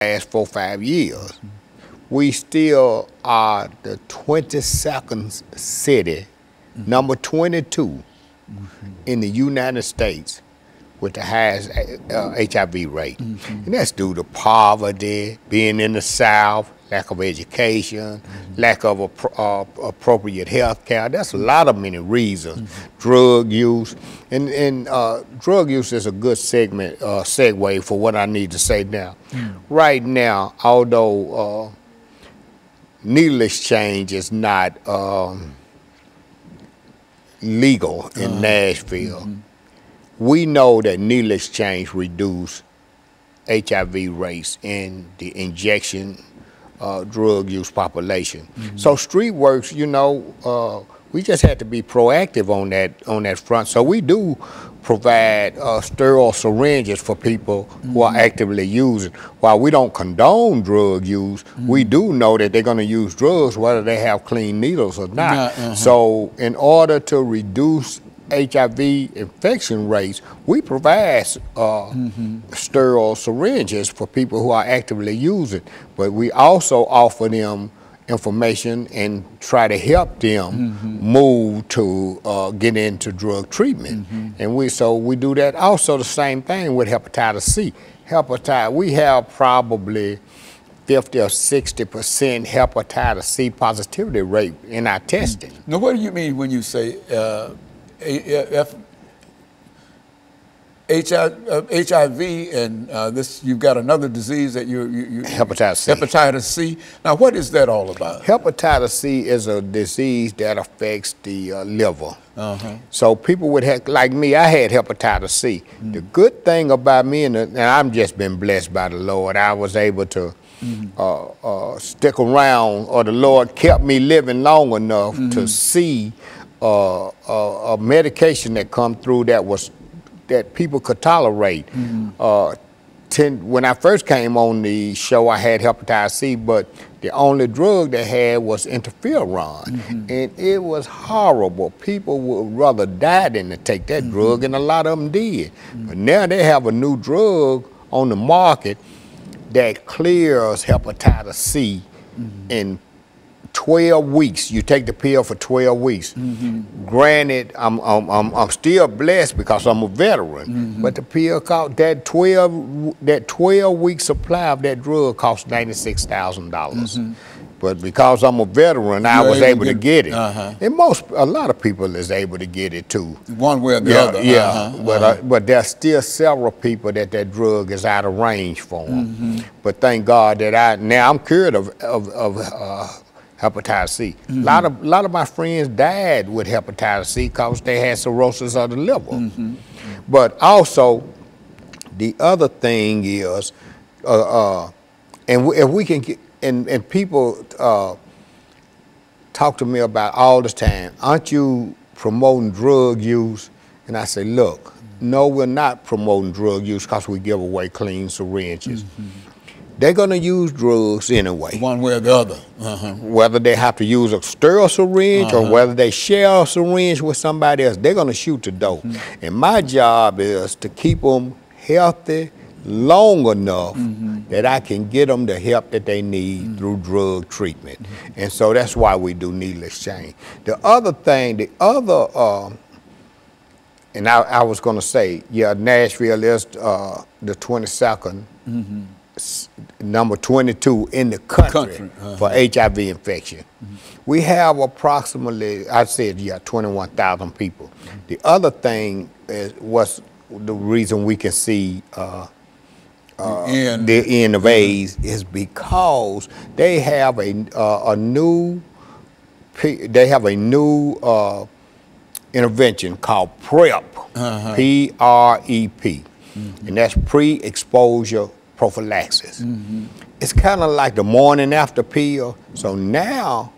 last 4 or 5 years. We still are the 22nd city, number 22 in the United States with the highest HIV rate. And that's due to poverty, being in the South, lack of education, lack of appropriate health care. That's a lot of many reasons. Drug use. And drug use is a good segue for what I need to say now. Right now, although needle exchange is not legal in Nashville, we know that needle exchange reduce HIV rates in the injection drug use population. So street works, you know, we just had to be proactive on that front. So we do provide sterile syringes for people who are actively using. While we don't condone drug use, we do know that they're going to use drugs whether they have clean needles or not. So in order to reduce HIV infection rates, we provide sterile syringes for people who are actively using, but we also offer them information and try to help them move to get into drug treatment. And we do that. Also the same thing with hepatitis C. We have probably 50 or 60% hepatitis C positivity rate in our testing. Now, what do you mean when you say HIV and this? You've got another disease that you hepatitis C. Hepatitis C. Now, what is that all about? Hepatitis C is a disease that affects the liver. So people would like me, I had hepatitis C. The good thing about me, and I've just been blessed by the Lord, I was able to stick around, or the Lord kept me living long enough to see a medication that come through that people could tolerate. When I first came on the show, I had hepatitis C, but the only drug they had was interferon, and it was horrible. People would rather die than to take that drug, and a lot of them did. But now they have a new drug on the market that clears hepatitis C in 12 weeks. You take the pill for 12 weeks. Granted, I'm still blessed because I'm a veteran, but the pill cost that 12-week supply of that drug cost $96,000. But because I'm a veteran, I was able to get it. And a lot of people is able to get it too. One way or the other. But there's still several people that drug is out of range for them. But thank God that now I'm cured of hepatitis C. A lot of my friends died with hepatitis C because they had cirrhosis of the liver. But also, the other thing is, and if we can get, and people talk to me about all the time, aren't you promoting drug use? And I say, look, no, we're not promoting drug use because we give away clean syringes. They're going to use drugs anyway. One way or the other. Whether they have to use a sterile syringe or whether they share a syringe with somebody else, they're going to shoot the dope. And my job is to keep them healthy long enough that I can get them the help that they need through drug treatment. And so that's why we do needle exchange. The other thing, and I was going to say, yeah, Nashville is the 22nd, number 22 in the country for HIV infection. We have approximately, I said, 21,000 people. The other thing was the reason we can see the end of AIDS is because they have a new intervention called PrEP, P-R-E-P, and that's pre-exposure prophylaxis. It's kind of like the morning after pill. So now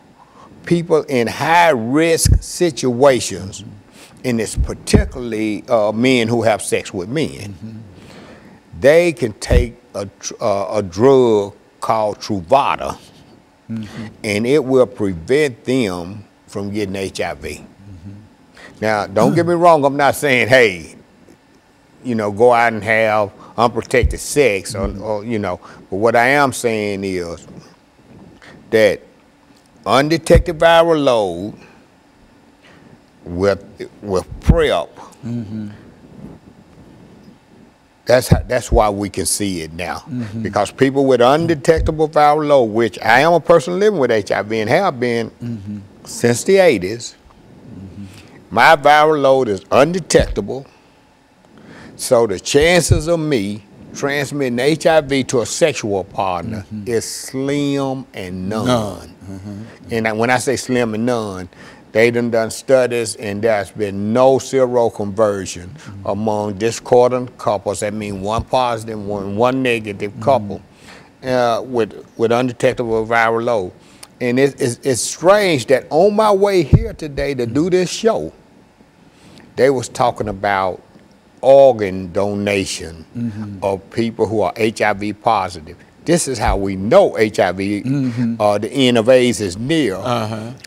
people in high risk situations, and it's particularly men who have sex with men, they can take a drug called Truvada, and it will prevent them from getting HIV. Now, don't get me wrong, I'm not saying, hey, go out and have unprotected sex, or you know. But what I am saying is that undetected viral load with PrEP. That's why we can see it now, because people with undetectable viral load, which I am a person living with HIV and have been since the 80s, my viral load is undetectable, so the chances of me transmitting HIV to a sexual partner is slim and none. And when I say slim and none, they done studies, and there's been no seroconversion among discordant couples. That means one positive, one negative couple with undetectable viral load. And it's strange that on my way here today to do this show, they was talking about organ donation of people who are HIV positive. This is how we know HIV, the end of AIDS is near,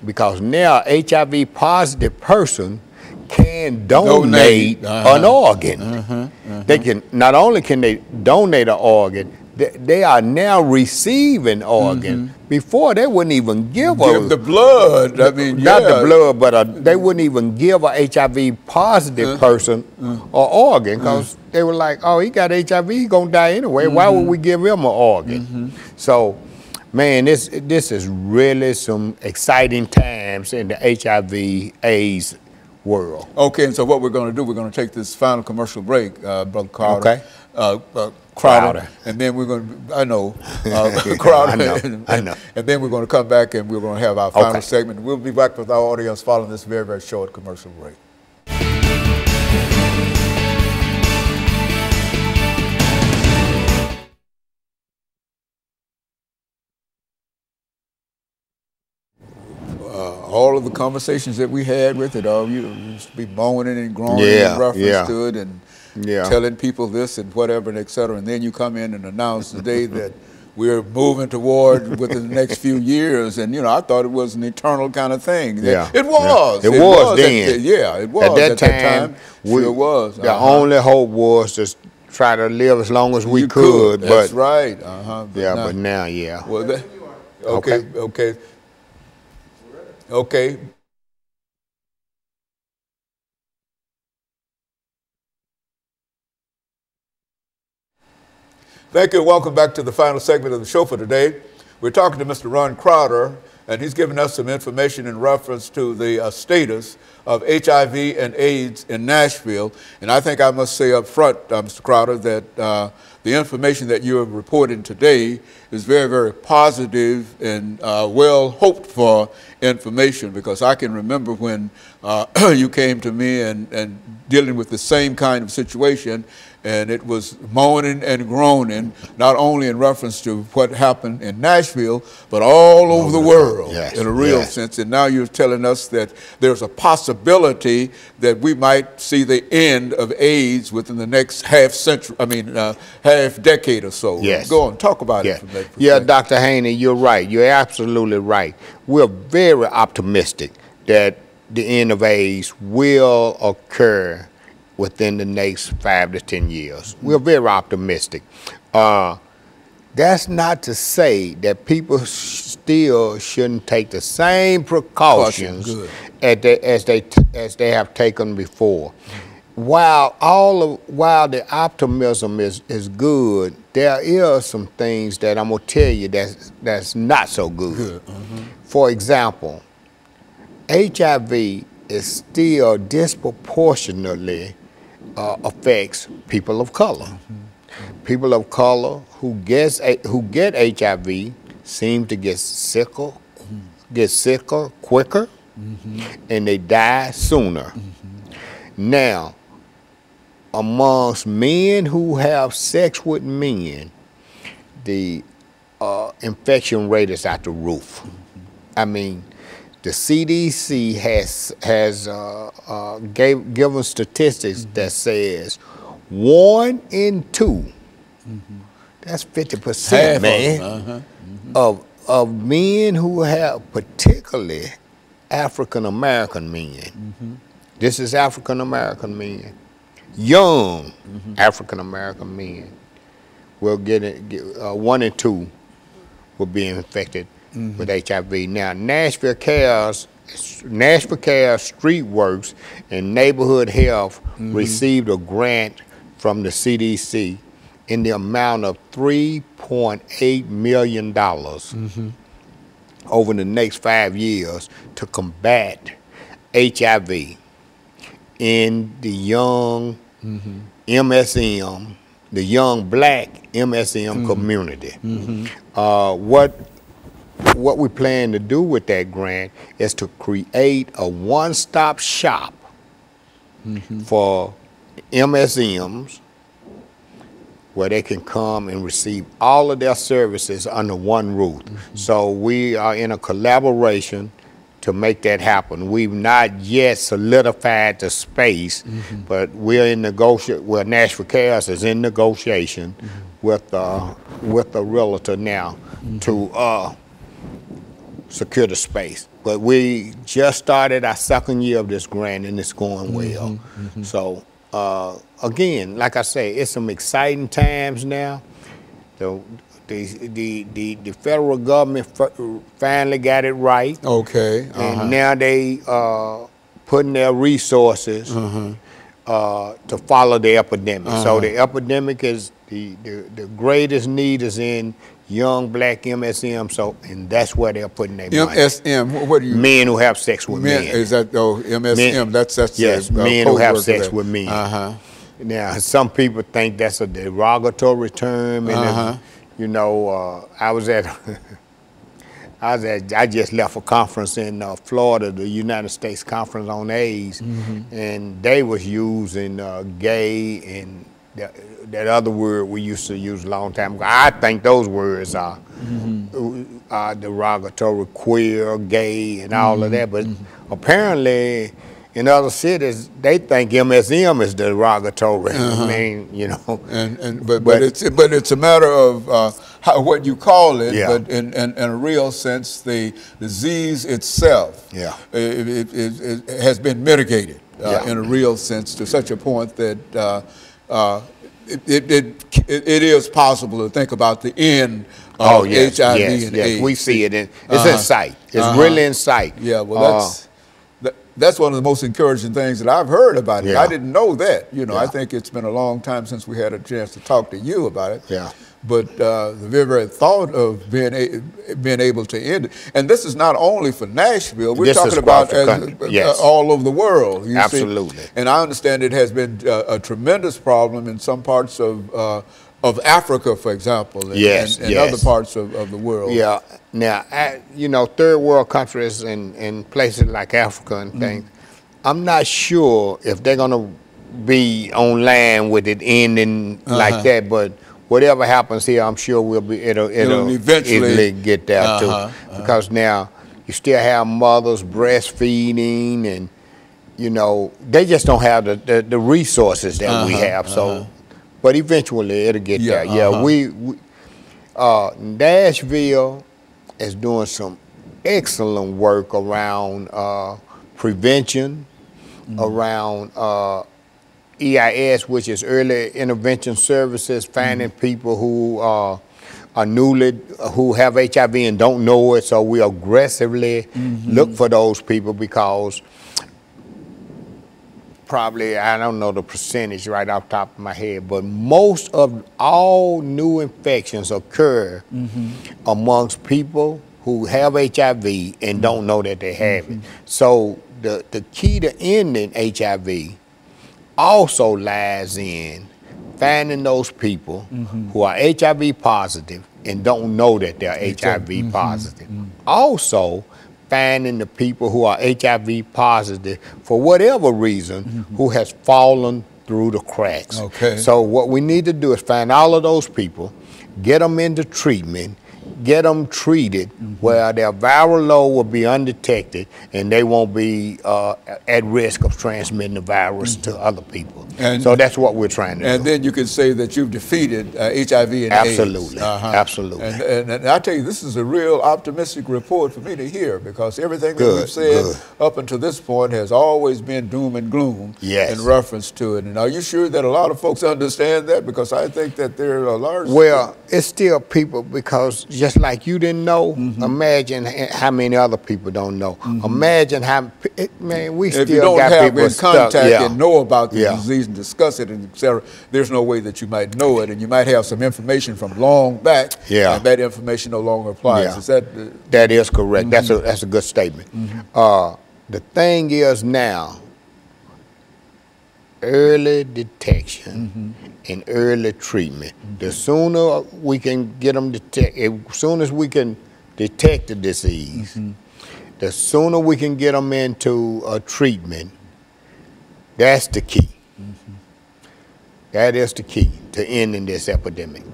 because now HIV positive person can donate an organ. They can, not only can they donate an organ, they are now receiving organ. Before they wouldn't even give the blood. I mean, not the blood, but they wouldn't even give a HIV positive person an organ, because they were like, oh, he got HIV, he's gonna die anyway. Why would we give him an organ? So, man, this is really some exciting times in the HIV/AIDS world. Okay, and so what we're going to do, we're going to take this final commercial break, Brother Crowder. Okay. Crowder. And then we're going to, I know, Crowder. I know. And then we're going to come back and we're going to have our final segment. We'll be back with our audience following this very, very short commercial break. All of the conversations that we had with it, you used to be moaning and groaning in reference to it, and telling people this and whatever, and et cetera. And then you come in and announce today that we're moving toward within the next few years. And, you know, I thought it was an eternal kind of thing. It was. It was then. It was. At that time, sure was. The only hope was to try to live as long as we could. That's right. But now, Well, Okay. Thank you, and welcome back to the final segment of the show for today. We're talking to Mr. Ron Crowder, and he's giving us some information in reference to the status of HIV and AIDS in Nashville. And I think I must say up front, Mr. Crowder, that the information that you have reported today is very, very positive and well hoped for information, because I can remember when you came to me and dealing with the same kind of situation, and it was moaning and groaning, not only in reference to what happened in Nashville, but all over the world in a real sense. And now you're telling us that there's a possibility that we might see the end of AIDS within the next half decade or so. Go on, talk about it. Dr. Haney, you're right. You're absolutely right. We're very optimistic that the end of AIDS will occur within the next 5 to 10 years. We're very optimistic. That's not to say that people still shouldn't take the same precautions as they have taken before. While the optimism is good, there is some things that I'm gonna tell you that's not so good. For example, HIV is still disproportionately affects people of color. People of color who get HIV seem to get sicker quicker, and they die sooner. Now, amongst men who have sex with men, the infection rate is out the roof. I mean, the CDC has given statistics that says 1 in 2, that's 50%, man, of men who have, particularly African-American men. This is African-American men, young African-American men, will get it. 1 in 2 will be infected with HIV. Now, Nashville Cares, Street Works, and Neighborhood Health received a grant from the CDC in the amount of $3.8 million over the next 5 years to combat HIV in the young MSM, the young black MSM community. What we plan to do with that grant is to create a one-stop shop for MSMs where they can come and receive all of their services under one roof. So we are in a collaboration to make that happen. We've not yet solidified the space, but we're in negotiation. Well, Nashville Cares is in negotiation with a realtor now to secure the space. But we just started our 2nd year of this grant, and it's going well. So again, like I say, it's some exciting times now. The federal government finally got it right. Okay. And now they putting their resources to follow the epidemic. So the epidemic is the greatest need is in young black MSM. So and that's where they're putting their money. MSM. What do you? Men who have sex with men. Is that MSM? Men, that's yes. Men who have sex with men. Now some people think that's a derogatory term, and you know, I just left a conference in Florida, the United States Conference on AIDS, and they was using gay and that other word we used to use a long time ago. I think those words are derogatory, queer, gay, and all of that, but apparently in other cities, they think MSM is derogatory. I mean, you know. But it's a matter of what you call it. But in a real sense, the disease itself, it has been mitigated in a real sense to such a point that it is possible to think about the end of HIV and AIDS. We see it. It's in sight. It's really in sight. Yeah. Well, that's one of the most encouraging things that I've heard about it. I didn't know that. You know, I think it's been a long time since we had a chance to talk to you about it. But the very thought of being able to end it, and this is not only for Nashville. We're talking about all over the world. You see? And I understand it has been a tremendous problem in some parts of Africa, for example, and other parts of the world. Now, you know, third world countries and places like Africa and things, I'm not sure if they're going to be on land with it ending like that, but whatever happens here, I'm sure it'll eventually get there too. Because now you still have mothers breastfeeding, and you know, they just don't have the resources that we have. So, but eventually it'll get there. Nashville is doing some excellent work around prevention, around EIS, which is early intervention services, finding people who are who have HIV and don't know it. So we aggressively look for those people, because probably, I don't know the percentage right off the top of my head, but most of all new infections occur amongst people who have HIV and don't know that they have it. So the key to ending HIV also lies in finding those people who are HIV positive and don't know that they're HIV positive. Also, finding the people who are HIV positive for whatever reason who has fallen through the cracks. So what we need to do is find all of those people, get them into treatment, get them treated where their viral load will be undetected and they won't be at risk of transmitting the virus to other people. And so that's what we're trying to do. And then you can say that you've defeated HIV and absolutely, AIDS. Absolutely. And I tell you, this is a real optimistic report for me to hear, because everything that we've said up until this point has always been doom and gloom in reference to it. And are you sure that a lot of folks understand that? Because I think that there are a large... Well, it's still people, because just like you didn't know, imagine how many other people don't know. Imagine how, man, we still got people stuck. If you don't have in contact and know about the disease and discuss it, and et cetera, there's no way that you might know it, and you might have some information from long back, and that information no longer applies. Is that... That is correct. That's a good statement. The thing is now, early detection and early treatment. The sooner we can get them detected, as soon as we can detect the disease, the sooner we can get them into a treatment. That's the key. That is the key to ending this epidemic.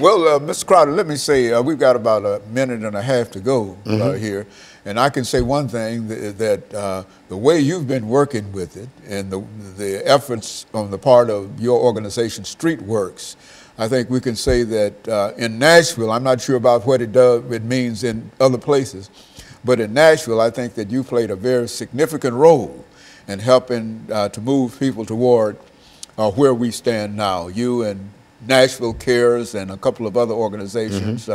Well, Mr. Crowder, let me say, we've got about a minute and a half to go here. And I can say one thing, that the way you've been working with it and the efforts on the part of your organization, StreetWorks, I think we can say that in Nashville, I'm not sure about what it means in other places, but in Nashville, I think that you played a very significant role in helping to move people toward where we stand now. You and Nashville Cares and a couple of other organizations,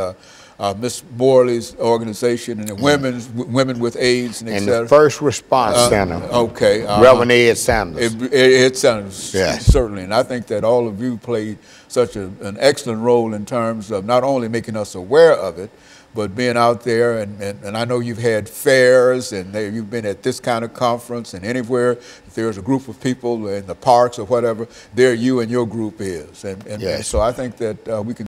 Miss Morley's organization, and the Women with AIDS, and et cetera. The First Response Center. Reverend Ed Sanders. Ed Sanders, certainly. And I think that all of you played such an excellent role in terms of not only making us aware of it, but being out there, and I know you've had fairs, and you've been at this kind of conference, and anywhere if there's a group of people in the parks or whatever, there you and your group is. And so I think that we can